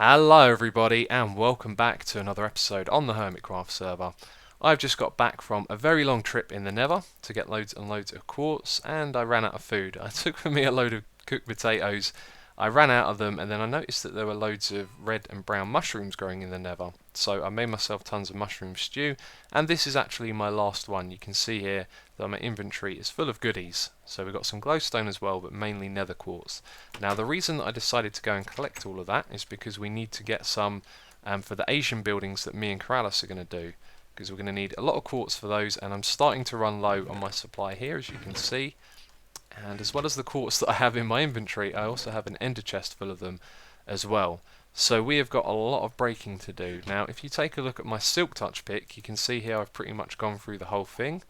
Hello everybody and welcome back to another episode on the Hermitcraft server. I've just got back from a very long trip in the Nether to get loads and loads of quartz, and I ran out of food. I took with me a load of cooked potatoes. I ran out of them, and then I noticed that there were loads of red and brown mushrooms growing in the Nether. So I made myself tons of mushroom stew, and this is actually my last one. You can see here that my inventory is full of goodies. So we've got some glowstone as well, but mainly nether quartz. Now the reason that I decided to go and collect all of that is because we need to get some for the Asian buildings that me and Corrales are going to do, because we're going to need a lot of quartz for those, and I'm starting to run low on my supply here, as you can see. And as well as the quartz that I have in my inventory, I also have an ender chest full of them as well. So we have got a lot of breaking to do. Now if you take a look at my silk touch pick, you can see here I've pretty much gone through the whole thing.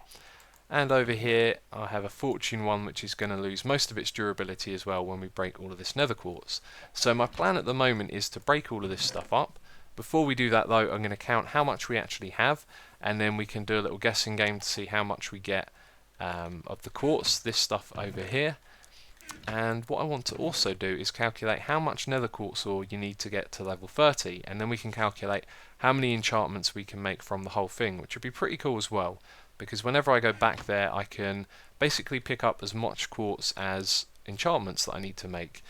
And over here I have a fortune one, which is going to lose most of its durability as well when we break all of this nether quartz. So my plan at the moment is to break all of this stuff up. Before we do that though, I'm going to count how much we actually have, and then we can do a little guessing game to see how much we get of the quartz, this stuff over here. And what I want to also do is calculate how much nether quartz ore you need to get to level 30, and then we can calculate how many enchantments we can make from the whole thing, which would be pretty cool as well, because whenever I go back there I can basically pick up as much quartz as enchantments that I need to make.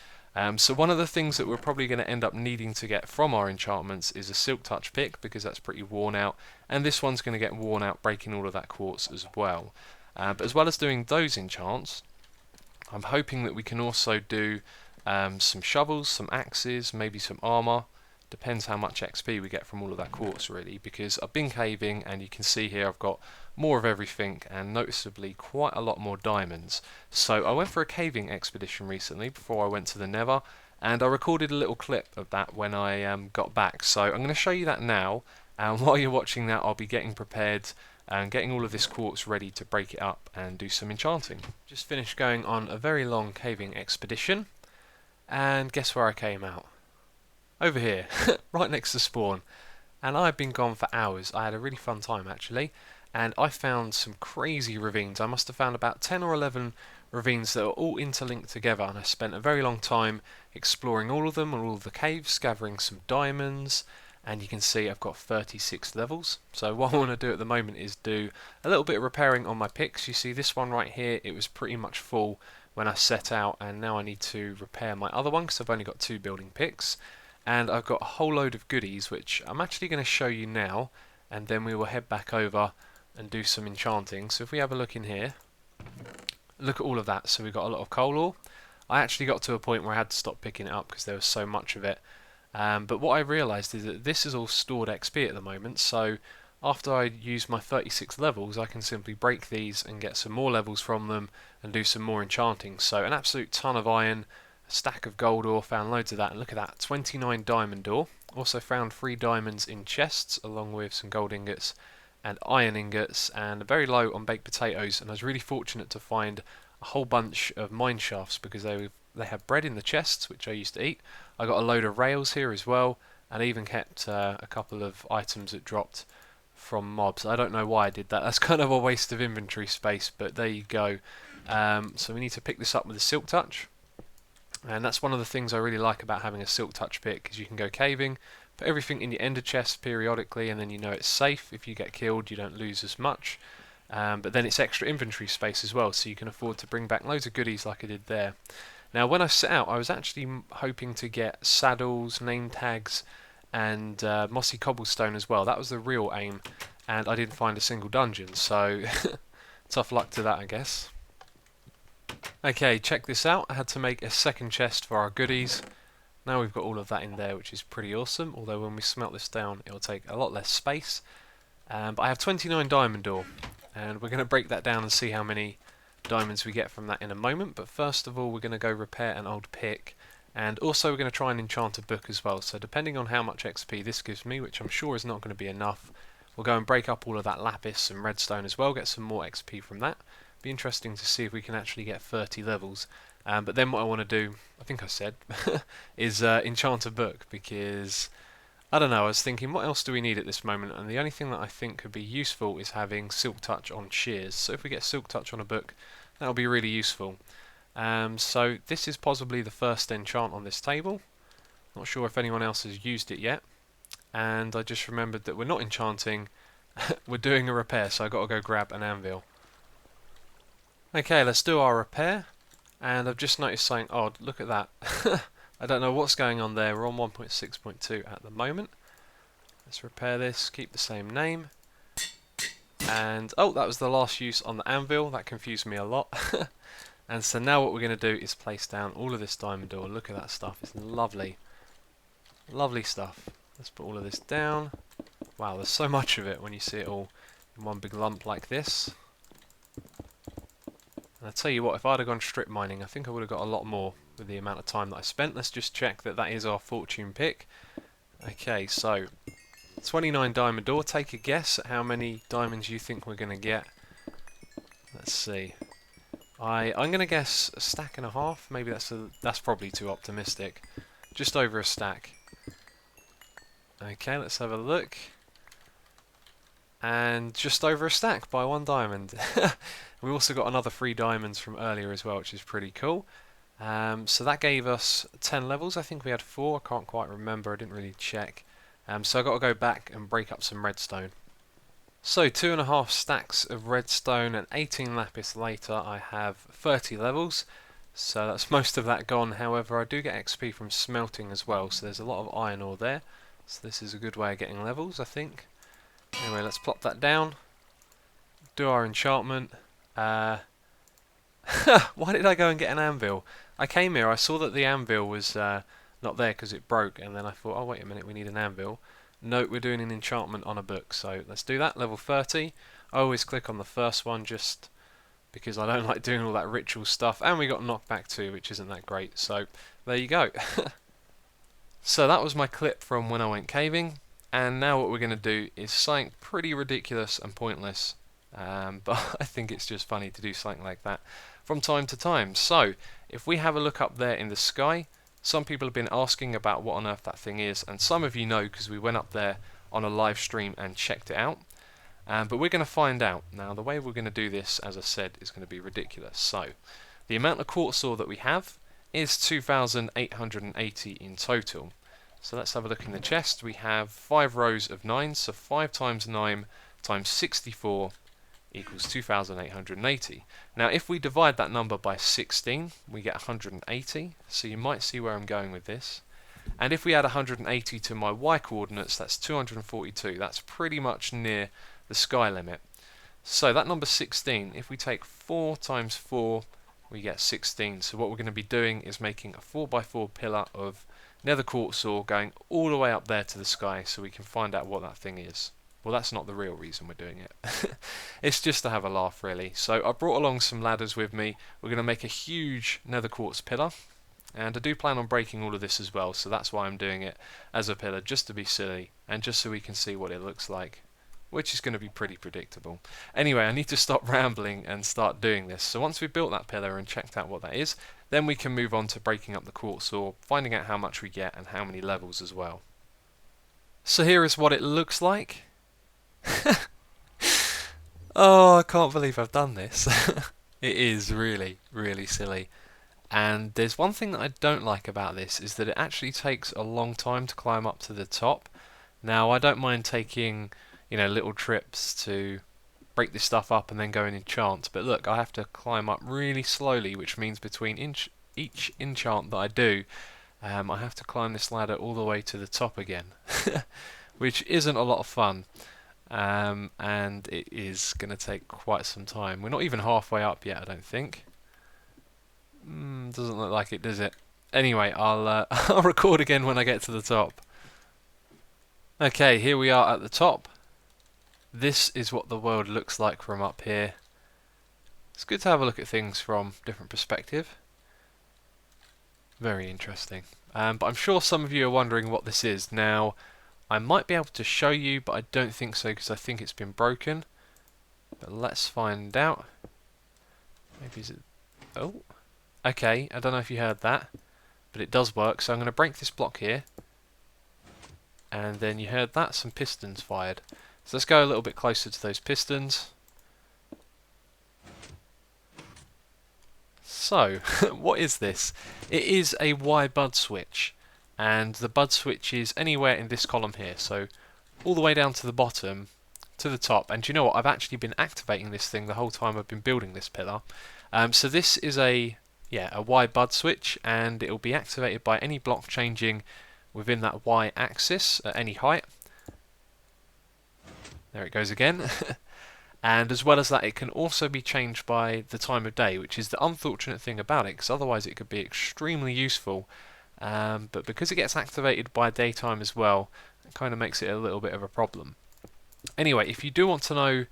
So one of the things that we're probably going to end up needing to get from our enchantments is a silk touch pick, because that's pretty worn out, and this one's going to get worn out breaking all of that quartz as well. But as well as doing those enchants, I'm hoping that we can also do some shovels, some axes, maybe some armor. Depends how much XP we get from all of that quartz really, because I've been caving and you can see here I've got more of everything and noticeably quite a lot more diamonds. So I went for a caving expedition recently before I went to the Nether, and I recorded a little clip of that when I got back. So I'm going to show you that now, and while you're watching that I'll be getting prepared and getting all of this quartz ready to break it up and do some enchanting. Just finished going on a very long caving expedition, and guess where I came out? Over here, right next to spawn. And I've been gone for hours. I had a really fun time actually, and I found some crazy ravines. I must have found about 10 or 11 ravines that are all interlinked together, and I spent a very long time exploring all of them and all of the caves, gathering some diamonds. And you can see I've got 36 levels. So what I want to do at the moment is do a little bit of repairing on my picks. You see this one right here, it was pretty much full when I set out, and now I need to repair my other one because I've only got 2 building picks. And I've got a whole load of goodies which I'm actually going to show you now, and then we will head back over and do some enchanting. So if we have a look in here, look at all of that. So we've got a lot of coal ore. I actually got to a point where I had to stop picking it up because there was so much of it. But what I realised is that this is all stored XP at the moment, so after I use my 36 levels I can simply break these and get some more levels from them and do some more enchanting. So an absolute ton of iron, a stack of gold ore, found loads of that, and look at that, 29 diamond ore. Also found 3 diamonds in chests along with some gold ingots and iron ingots, and very low on baked potatoes, and I was really fortunate to find a whole bunch of mine shafts because they have bread in the chests which I used to eat. I got a load of rails here as well, and I even kept a couple of items that dropped from mobs. I don't know why I did that. That's kind of a waste of inventory space, but there you go. So we need to pick this up with a silk touch, and that's one of the things I really like about having a silk touch pick, because you can go caving, put everything in your ender chest periodically, and then you know it's safe. If you get killed you don't lose as much, but then it's extra inventory space as well, so you can afford to bring back loads of goodies like I did there. Now when I set out I was actually hoping to get saddles, name tags and mossy cobblestone as well. That was the real aim, and I didn't find a single dungeon, so tough luck to that I guess. Okay, check this out. I had to make a second chest for our goodies. Now we've got all of that in there, which is pretty awesome, although when we smelt this down it'll take a lot less space. But I have 29 diamond ore, and we're going to break that down and see how many diamonds we get from that in a moment. But first of all we're going to go repair an old pick, and also we're going to try and enchant a book as well. So depending on how much XP this gives me, which I'm sure is not going to be enough, we'll go and break up all of that lapis and redstone as well, get some more XP from that. Be interesting to see if we can actually get 30 levels. But then what I want to do, I think I said, is enchant a book, because I don't know, I was thinking what else do we need at this moment, and the only thing that I think could be useful is having silk touch on shears. So if we get silk touch on a book, that'll be really useful. So this is possibly the first enchant on this table. Not sure if anyone else has used it yet. And I just remembered that we're not enchanting, we're doing a repair, so I got to go grab an anvil. Okay, let's do our repair. And I've just noticed something odd. Look at that. I don't know what's going on there. We're on 1.6.2 at the moment. Let's repair this, keep the same name. And, oh, that was the last use on the anvil. That confused me a lot. And so now what we're going to do is place down all of this diamond ore. Look at that stuff. It's lovely. Lovely stuff. Let's put all of this down. Wow, there's so much of it when you see it all in one big lump like this. And I tell you what, if I'd have gone strip mining, I think I would have got a lot more with the amount of time that I spent. Let's just check that that is our fortune pick. Okay, so 29 diamond ore. Take a guess at how many diamonds you think we're going to get. Let's see. I'm going to guess a stack and a half. Maybe that's probably too optimistic. Just over a stack. Okay, let's have a look. And just over a stack by 1 diamond. We also got another 3 diamonds from earlier as well, which is pretty cool. So that gave us 10 levels. I think we had 4. I can't quite remember. I didn't really check. So I've got to go back and break up some redstone. So 2.5 stacks of redstone and 18 lapis later I have 30 levels. So that's most of that gone. However, I do get XP from smelting as well, so there's a lot of iron ore there. So this is a good way of getting levels, I think. Anyway, let's plop that down. Do our enchantment. Why did I go and get an anvil? I came here, I saw that the anvil was not there because it broke, and then I thought, oh wait a minute, we need an anvil. No, we're doing an enchantment on a book, so let's do that. Level 30. I always click on the first one just because I don't like doing all that ritual stuff, and we got knockback too, which isn't that great, so there you go. So that was my clip from when I went caving, and now what we're going to do is something pretty ridiculous and pointless, but I think it's just funny to do something like that from time to time. So if we have a look up there in the sky, some people have been asking about what on earth that thing is, and some of you know because we went up there on a live stream and checked it out. But we're going to find out. Now the way we're going to do this, as I said, is going to be ridiculous. So the amount of quartz ore that we have is 2,880 in total. So let's have a look in the chest. We have 5 rows of 9, so 5 times 9 times 64 equals 2,880. Now if we divide that number by 16, we get 180, so you might see where I'm going with this. And if we add 180 to my y coordinates, that's 242. That's pretty much near the sky limit. So that number 16, if we take 4 times 4, we get 16. So what we're going to be doing is making a 4x4 pillar of nether quartz ore going all the way up there to the sky so we can find out what that thing is. Well, that's not the real reason we're doing it. It's just to have a laugh, really. So I brought along some ladders with me. We're going to make a huge nether quartz pillar. And I do plan on breaking all of this as well, so that's why I'm doing it as a pillar, just to be silly, and just so we can see what it looks like, which is going to be pretty predictable. Anyway, I need to stop rambling and start doing this. So once we've built that pillar and checked out what that is, then we can move on to breaking up the quartz ore, finding out how much we get and how many levels as well. So here is what it looks like. Oh, I can't believe I've done this. It is really, really silly. And there's one thing that I don't like about this, is that it actually takes a long time to climb up to the top. Now, I don't mind taking, little trips to break this stuff up and then go and enchant, but look, I have to climb up really slowly, which means between each enchant that I do, I have to climb this ladder all the way to the top again, which isn't a lot of fun. And it is going to take quite some time. We're not even halfway up yet, I don't think. Doesn't look like it, does it? Anyway, I'll I'll record again when I get to the top. Okay, here we are at the top. This is what the world looks like from up here. It's good to have a look at things from different perspective. Very interesting. But I'm sure some of you are wondering what this is. Now, I might be able to show you, but I don't think so because I think it's been broken. But let's find out. Maybe is it... Oh. Okay, I don't know if you heard that, but it does work. So I'm going to break this block here. And then you heard that, some pistons fired. So let's go a little bit closer to those pistons. So, what is this? It is a Y bud switch. and the bud switch is anywhere in this column here, so all the way down to the bottom, to the top. And you know what, I've actually been activating this thing the whole time I've been building this pillar. So this is a Y bud switch, and it will be activated by any block changing within that Y axis at any height. There it goes again. And as well as that, it can also be changed by the time of day, which is the unfortunate thing about it, because otherwise it could be extremely useful. But because it gets activated by daytime as well, it kind of makes it a little bit of a problem. Anyway, if you do want to know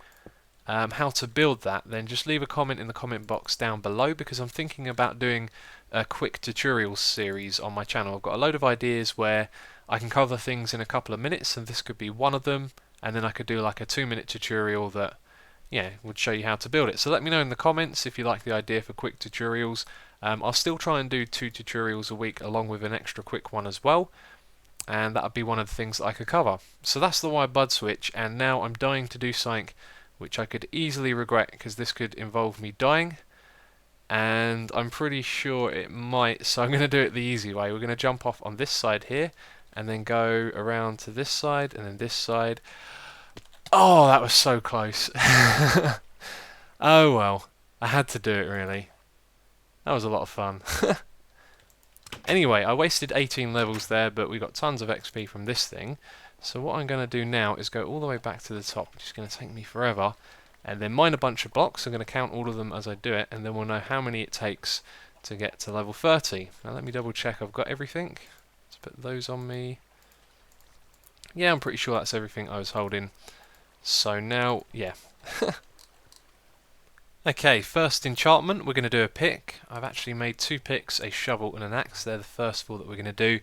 how to build that, then just leave a comment in the comment box down below, because I'm thinking about doing a quick tutorial series on my channel. I've got a load of ideas where I can cover things in a couple of minutes, and this could be one of them, and then I could do like a 2-minute tutorial that would show you how to build it. So let me know in the comments if you like the idea for quick tutorials. I'll still try and do 2 tutorials a week along with an extra quick one as well, and that would be one of the things that I could cover. So that's the Y bud switch, and now I'm dying to do something which I could easily regret, because this could involve me dying, and I'm pretty sure it might, so I'm going to do it the easy way. We're going to jump off on this side here, and then go around to this side, and then this side. Oh, that was so close. Oh well, I had to do it really. That was a lot of fun. Anyway, I wasted 18 levels there, but we got tons of XP from this thing. So what I'm going to do now is go all the way back to the top, which is going to take me forever, and then mine a bunch of blocks. I'm going to count all of them as I do it, and then we'll know how many it takes to get to level 30. Now let me double check I've got everything. Let's put those on me. Yeah, I'm pretty sure that's everything I was holding. So now, yeah. Okay, first enchantment, we're going to do a pick. I've actually made 2 picks, a shovel and an axe. They're the first 4 that we're going to do.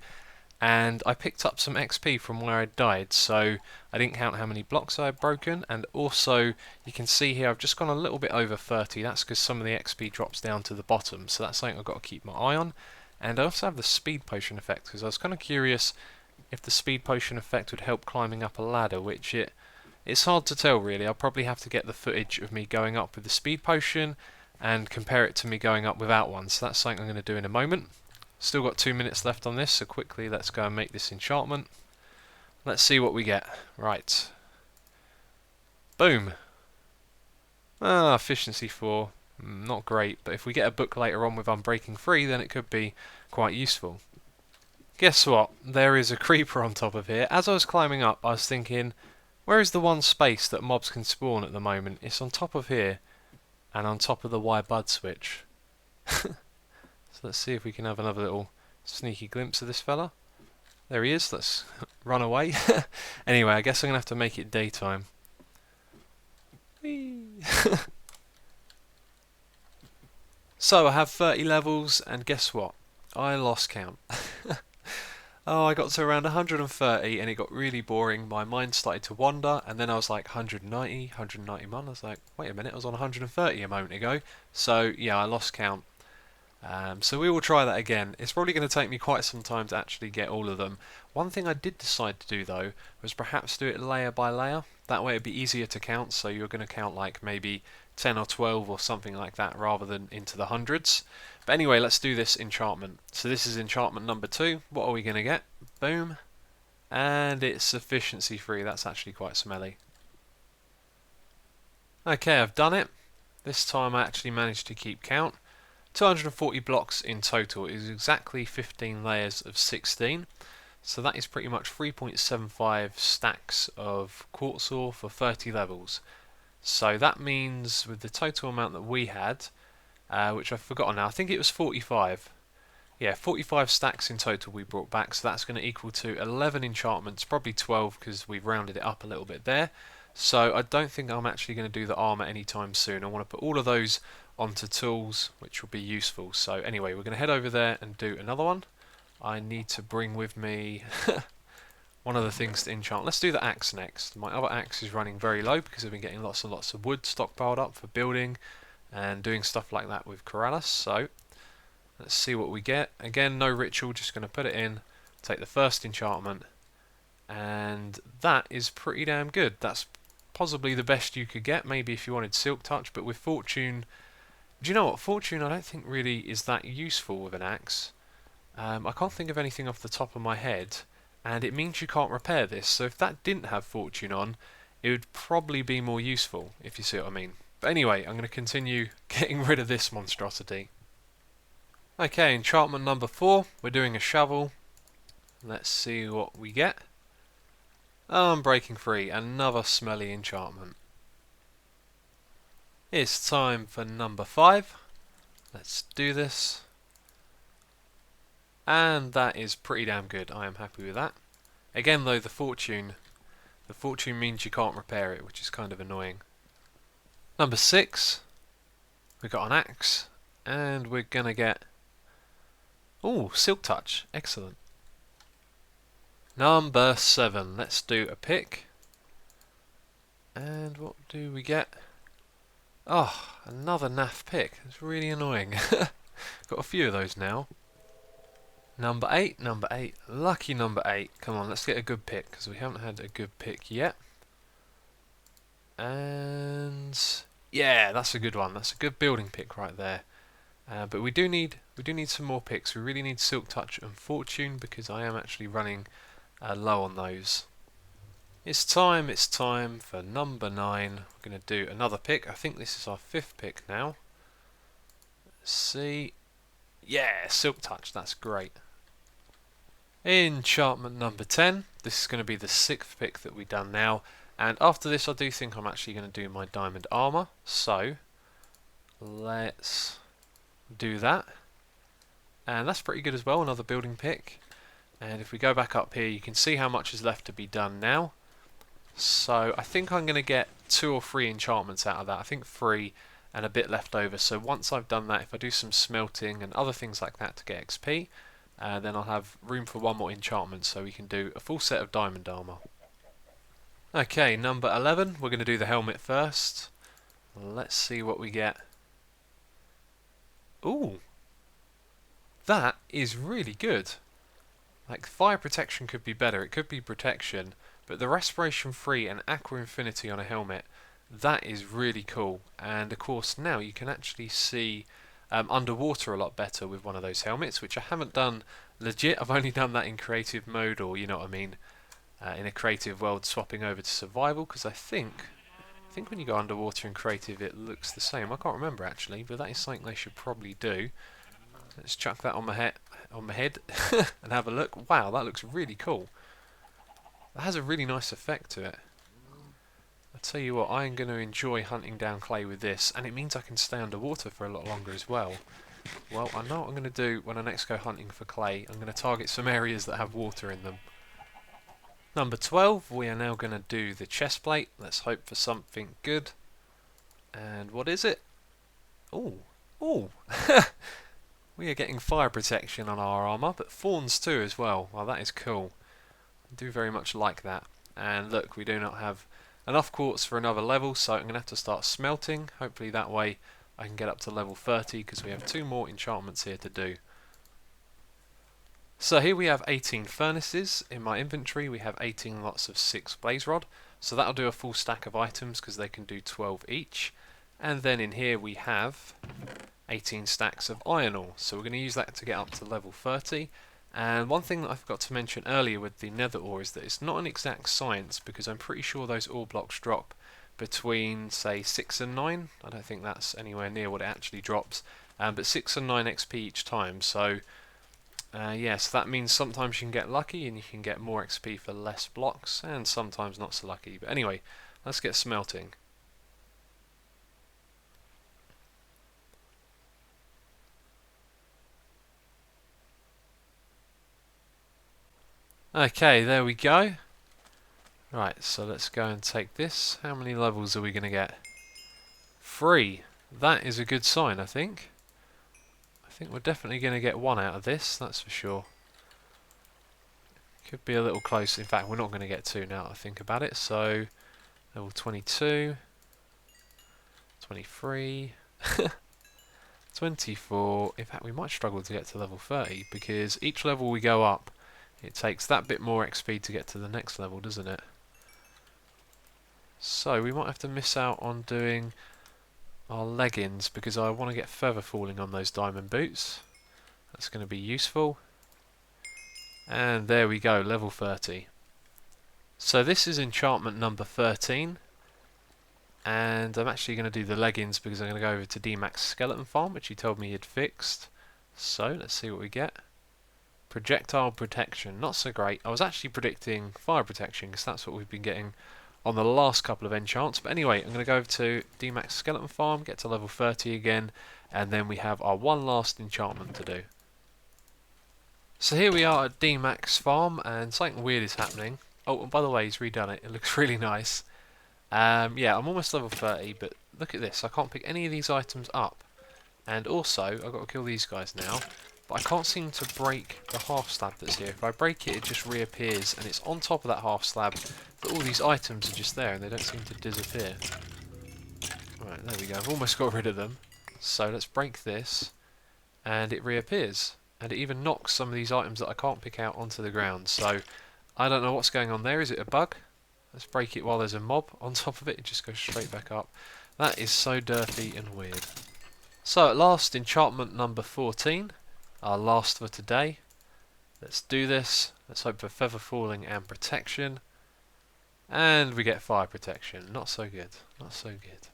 And I picked up some XP from where I died, so I didn't count how many blocks I had broken. And also, you can see here I've just gone a little bit over 30. That's because some of the XP drops down to the bottom, so that's something I've got to keep my eye on. And I also have the speed potion effect, because I was kind of curious if the speed potion effect would help climbing up a ladder, which it's hard to tell really. I'll probably have to get the footage of me going up with the speed potion and compare it to me going up without one, so that's something I'm going to do in a moment. Still got 2 minutes left on this, so quickly let's go and make this enchantment. Let's see what we get. Right. Boom. Efficiency 4. Not great, but if we get a book later on with Unbreaking 3, then it could be quite useful. Guess what? There is a creeper on top of here. As I was climbing up, I was thinking, where is the one space that mobs can spawn at the moment? It's on top of here, and on top of the Y bud switch. So let's see if we can have another little sneaky glimpse of this fella. There he is, let's run away. Anyway, I guess I'm going to have to make it daytime. So I have 30 levels, and guess what? I lost count. Oh, I got to around 130 and it got really boring. My mind started to wander, and then I was like 190, 191. I was like, wait a minute, I was on 130 a moment ago. So yeah, I lost count. So we will try that again. It's probably going to take me quite some time to actually get all of them. One thing I did decide to do though was perhaps do it layer by layer. That way it'd be easier to count, so you're going to count like maybe 10 or 12 or something like that rather than into the hundreds. But anyway, let's do this enchantment. So this is enchantment number 2. What are we going to get? Boom. And it's efficiency 3. That's actually quite smelly. Okay, I've done it. This time I actually managed to keep count. 240 blocks in total is exactly 15 layers of 16. So that is pretty much 3.75 stacks of quartz ore for 30 levels. So that means with the total amount that we had, which I've forgotten now, I think it was 45. Yeah, 45 stacks in total we brought back, so that's going to equal to 11 enchantments, probably 12 because we've rounded it up a little bit there. So I don't think I'm actually going to do the armour anytime soon. I want to put all of those onto tools, which will be useful. So anyway, we're going to head over there and do another one. I need to bring with me one of the things to enchant. Let's do the axe next. My other axe is running very low because I've been getting lots and lots of wood stockpiled up for building and doing stuff like that with Corrales. So let's see what we get. Again, no ritual, just going to put it in, take the first enchantment, and that is pretty damn good. That's possibly the best you could get, maybe if you wanted Silk Touch, but with Fortune, do you know what? Fortune I don't think really is that useful with an axe. I can't think of anything off the top of my head, and it means you can't repair this. So if that didn't have fortune on, it would probably be more useful, if you see what I mean. But anyway, I'm going to continue getting rid of this monstrosity. Okay, enchantment number 4. We're doing a shovel. Let's see what we get. Oh, I'm breaking free. Another smelly enchantment. It's time for number 5. Let's do this. And that is pretty damn good. I am happy with that. Again though, the fortune means you can't repair it, which is kind of annoying. Number 6. We got an axe. And we're gonna get... ooh, silk touch. Excellent. Number 7. Let's do a pick. And what do we get? Oh, another naff pick. It's really annoying. Got a few of those now. Number 8. Number 8. Lucky number 8. Come on, let's get a good pick, because we haven't had a good pick yet. And... yeah, that's a good one. That's a good building pick right there. But we do need some more picks. We really need silk touch and fortune, because I am actually running low on those. It's time for number 9. We're going to do another pick. I think this is our 5th pick now. Let's see. Yeah, silk touch. That's great. Enchantment number 10. This is going to be the 6th pick that we've done now. And after this, I do think I'm actually going to do my diamond armor. So, let's do that. And that's pretty good as well. Another building pick. And if we go back up here, you can see how much is left to be done now. So I think I'm going to get 2 or 3 enchantments out of that. I think 3 and a bit left over. So once I've done that, if I do some smelting and other things like that to get XP, then I'll have room for 1 more enchantment, so we can do a full set of diamond armor. Okay, number 11. We're going to do the helmet first. Let's see what we get. Ooh, that is really good. Like, fire protection could be better. It could be protection, but the respiration 3 and aqua infinity on a helmet, that is really cool. And of course now you can actually see underwater a lot better with one of those helmets, which I haven't done legit. I've only done that in creative mode, or you know what I mean, in a creative world, swapping over to survival, because I think when you go underwater in creative it looks the same. I can't remember actually, but that is something they should probably do. Let's chuck that on my head and have a look. Wow, that looks really cool. That has a really nice effect to it. I tell you what, I am going to enjoy hunting down clay with this, and it means I can stay underwater for a lot longer as well. Well, I know what I'm going to do when I next go hunting for clay. I'm going to target some areas that have water in them. Number 12, we are now going to do the chest plate. Let's hope for something good. And what is it? Ooh, ooh. We are getting fire protection on our armour, but thorns too as well. Well, that is cool. I do very much like that. And look, we do not have enough quartz for another level, so I'm going to have to start smelting. Hopefully that way I can get up to level 30, because we have 2 more enchantments here to do. So here we have 18 furnaces. In my inventory we have 18 lots of 6 blaze rod. So that'll do a full stack of items, because they can do 12 each. And then in here we have 18 stacks of iron ore. So we're going to use that to get up to level 30. And one thing that I forgot to mention earlier with the nether ore is that it's not an exact science, because I'm pretty sure those ore blocks drop between, say, 6 and 9. I don't think that's anywhere near what it actually drops, but 6 and 9 XP each time. So yes, that means sometimes you can get lucky and you can get more XP for less blocks, and sometimes not so lucky. But anyway, let's get smelting. Okay, there we go. Right, so let's go and take this. How many levels are we going to get? 3. That is a good sign, I think. I think we're definitely going to get 1 out of this, that's for sure. Could be a little close. In fact, we're not going to get 2 now that I think about it. So, level 22, 23, 24. In fact, we might struggle to get to level 30, because each level we go up, it takes that bit more XP to get to the next level, doesn't it? So we might have to miss out on doing our leggings, because I want to get feather falling on those diamond boots. That's going to be useful. And there we go, level 30. So this is enchantment number 13. And I'm actually going to do the leggings because I'm going to go over to D-Mac's skeleton farm, which he told me he'd fixed. So let's see what we get. Projectile protection, not so great. I was actually predicting fire protection because that's what we've been getting on the last couple of enchants. But anyway, I'm going to go over to D-Mac's skeleton farm, get to level 30 again, and then we have our one last enchantment to do. So here we are at D-Mac's farm, and something weird is happening. Oh, and by the way, he's redone it. It looks really nice. Yeah, I'm almost level 30, but look at this. I can't pick any of these items up. And also, I've got to kill these guys now. But I can't seem to break the half slab that's here. If I break it, it just reappears, and it's on top of that half slab. But all these items are just there, and they don't seem to disappear. Right, there we go. I've almost got rid of them. So let's break this, and it reappears. And it even knocks some of these items that I can't pick out onto the ground. So I don't know what's going on there. Is it a bug? Let's break it while there's a mob on top of it. It just goes straight back up. That is so dirty and weird. So at last, enchantment number 14. Our last for today. Let's do this. Let's hope for feather falling and protection. And we get fire protection. Not so good. Not so good.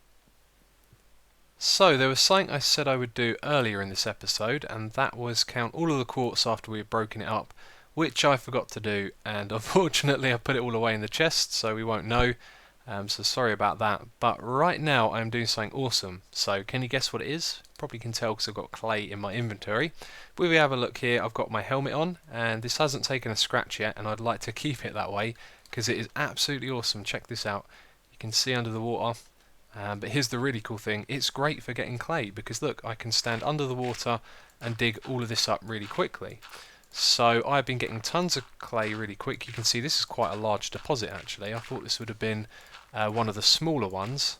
So there was something I said I would do earlier in this episode, and that was count all of the quartz after we had broken it up, which I forgot to do, and unfortunately I put it all away in the chest, so we won't know. So sorry about that. But right now I'm doing something awesome. So can you guess what it is? Probably can tell because I've got clay in my inventory. But if we have a look here, I've got my helmet on, and this hasn't taken a scratch yet, and I'd like to keep it that way because it is absolutely awesome. Check this out. You can see under the water. But here's the really cool thing. It's great for getting clay because look, I can stand under the water and dig all of this up really quickly. So I've been getting tons of clay really quick. You can see this is quite a large deposit actually. I thought this would have been one of the smaller ones.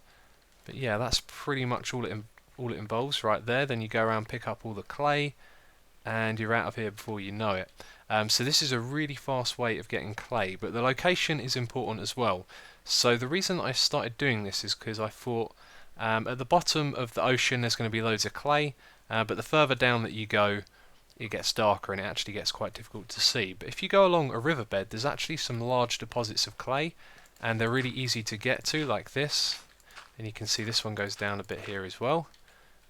But yeah, that's pretty much all it involves right there. Then you go around, pick up all the clay, and you're out of here before you know it. So this is a really fast way of getting clay, but the location is important as well. So the reason I started doing this is because I thought at the bottom of the ocean there's going to be loads of clay, but the further down that you go it gets darker and it actually gets quite difficult to see. But if you go along a riverbed, there's actually some large deposits of clay, and they're really easy to get to, like this. And you can see this one goes down a bit here as well.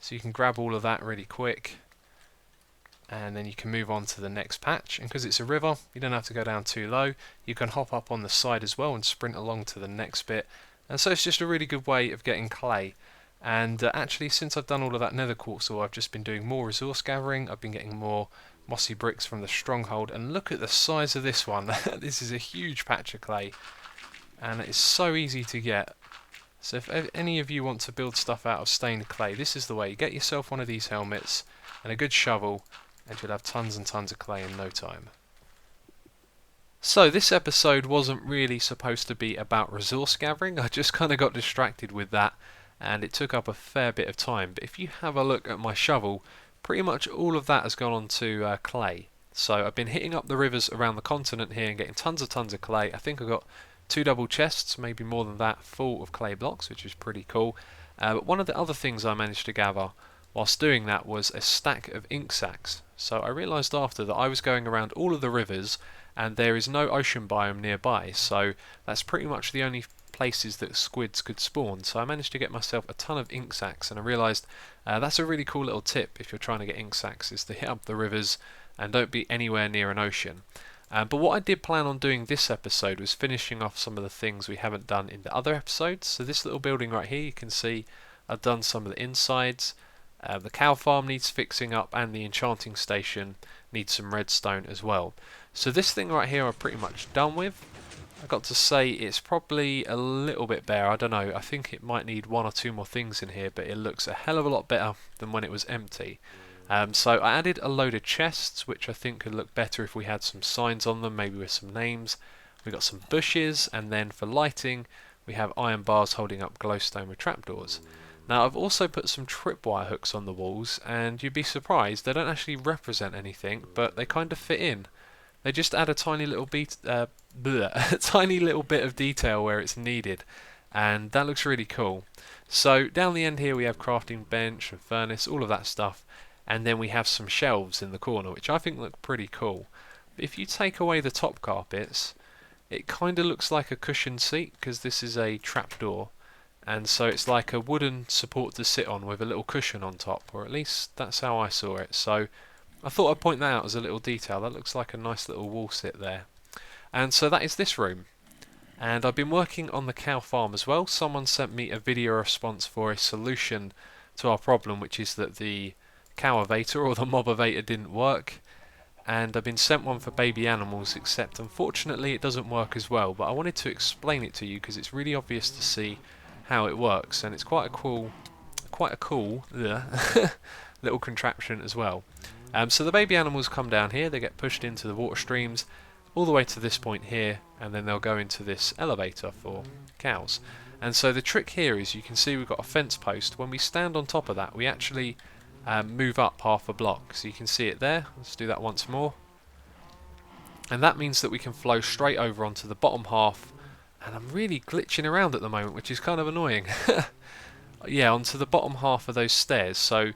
So you can grab all of that really quick, and then you can move on to the next patch. And because it's a river, you don't have to go down too low. You can hop up on the side as well and sprint along to the next bit. And so it's just a really good way of getting clay. And actually, since I've done all of that nether quartz, I've just been doing more resource gathering. I've been getting more mossy bricks from the stronghold. And look at the size of this one. This is a huge patch of clay, and it's so easy to get. So if any of you want to build stuff out of stained clay, this is the way. Get yourself one of these helmets and a good shovel, and you'll have tons and tons of clay in no time. So this episode wasn't really supposed to be about resource gathering. I just kind of got distracted with that, and it took up a fair bit of time. But if you have a look at my shovel, pretty much all of that has gone on to clay. So I've been hitting up the rivers around the continent here and getting tons of clay. I think I got 2 double chests, maybe more than that, full of clay blocks, which is pretty cool. But one of the other things I managed to gather whilst doing that was a stack of ink sacs. So I realised after that I was going around all of the rivers and there is no ocean biome nearby, so that's pretty much the only places that squids could spawn. So I managed to get myself a ton of ink sacs, and I realised that's a really cool little tip if you're trying to get ink sacs, is to hit up the rivers and don't be anywhere near an ocean. But what I did plan on doing this episode was finishing off some of the things we haven't done in the other episodes. So this little building right here, you can see I've done some of the insides. The cow farm needs fixing up, and the enchanting station needs some redstone as well. So this thing right here I'm pretty much done with. I've got to say it's probably a little bit bare. I don't know, I think it might need 1 or 2 more things in here, but it looks a hell of a lot better than when it was empty. So I added a load of chests, which I think could look better if we had some signs on them, maybe with some names. We got some bushes, and then for lighting we have iron bars holding up glowstone with trapdoors. Now I've also put some tripwire hooks on the walls, and you'd be surprised, they don't actually represent anything, but they kind of fit in. They just add a tiny little a tiny little bit of detail where it's needed, and that looks really cool. So down the end here we have crafting bench and furnace, all of that stuff, and then we have some shelves in the corner, which I think look pretty cool. If you take away the top carpets, it kind of looks like a cushioned seat because this is a trapdoor, and so it's like a wooden support to sit on with a little cushion on top, or at least that's how I saw it. So I thought I'd point that out as a little detail. That looks like a nice little wall sit there. And so that is this room. And I've been working on the cow farm as well. Someone sent me a video response for a solution to our problem, which is that the cow-evator or the mob-evator didn't work. And I've been sent one for baby animals, except unfortunately it doesn't work as well. But I wanted to explain it to you because it's really obvious to see how it works, and it's quite a cool little contraption as well. So the baby animals come down here, they get pushed into the water streams all the way to this point here, and then they'll go into this elevator for cows. And so the trick here is, you can see we've got a fence post. When we stand on top of that, we actually move up half a block. So you can see it there. Let's do that once more. And that means that we can flow straight over onto the bottom half. And I'm really glitching around at the moment, which is kind of annoying. Yeah, onto the bottom half of those stairs. So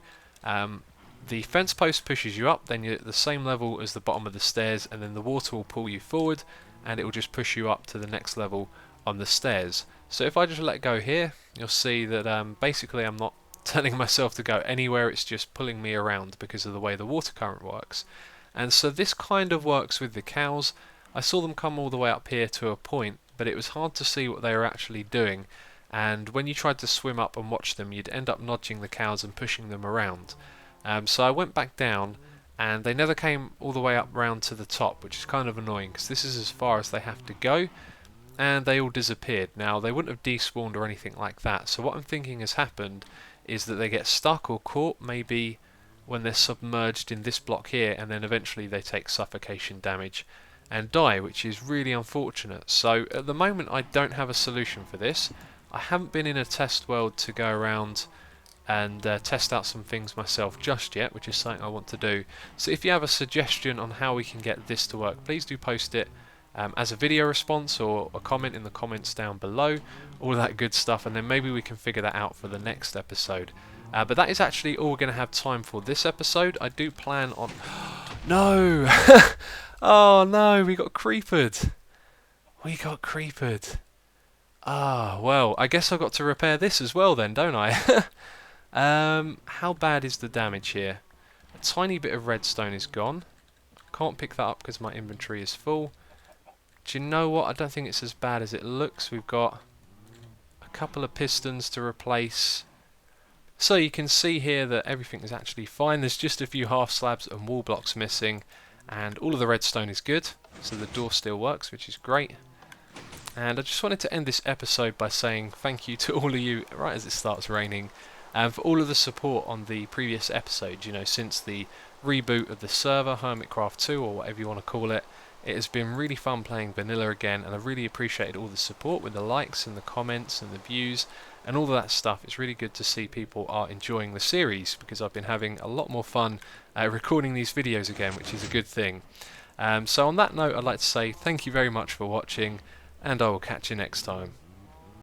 the fence post pushes you up, then you're at the same level as the bottom of the stairs, and then the water will pull you forward, and it will just push you up to the next level on the stairs. So if I just let go here, you'll see that basically I'm not telling myself to go anywhere, it's just pulling me around because of the way the water current works. And so this kind of works with the cows. I saw them come all the way up here to a point, but it was hard to see what they were actually doing, and when you tried to swim up and watch them, you'd end up nudging the cows and pushing them around. So I went back down, and they never came all the way up round to the top, which is kind of annoying because this is as far as they have to go, and they all disappeared. Now, they wouldn't have despawned or anything like that, so what I'm thinking has happened is that they get stuck or caught maybe when they're submerged in this block here, and then eventually they take suffocation damage and die, which is really unfortunate. So at the moment I don't have a solution for this. I haven't been in a test world to go around and test out some things myself just yet, which is something I want to do. So if you have a suggestion on how we can get this to work, please do post it as a video response or a comment in the comments down below, all that good stuff, and then maybe we can figure that out for the next episode. But that is actually all we're going to have time for this episode. I do plan on... No! Oh no, we got creepered. We got creepered. Ah, well, I guess I've got to repair this as well then, don't I? How bad is the damage here? A tiny bit of redstone is gone. Can't pick that up because my inventory is full. Do you know what? I don't think it's as bad as it looks. We've got a couple of pistons to replace. So you can see here that everything is actually fine. There's just a few half slabs and wall blocks missing, and all of the redstone is good. So the door still works, which is great. And I just wanted to end this episode by saying thank you to all of you, right as it starts raining, and for all of the support on the previous episode. You know, since the reboot of the server, Hermitcraft 2, or whatever you want to call it, it has been really fun playing vanilla again, and I really appreciated all the support with the likes and the comments and the views and all of that stuff. It's really good to see people are enjoying the series, because I've been having a lot more fun recording these videos again, which is a good thing. So on that note, I'd like to say thank you very much for watching, and I will catch you next time.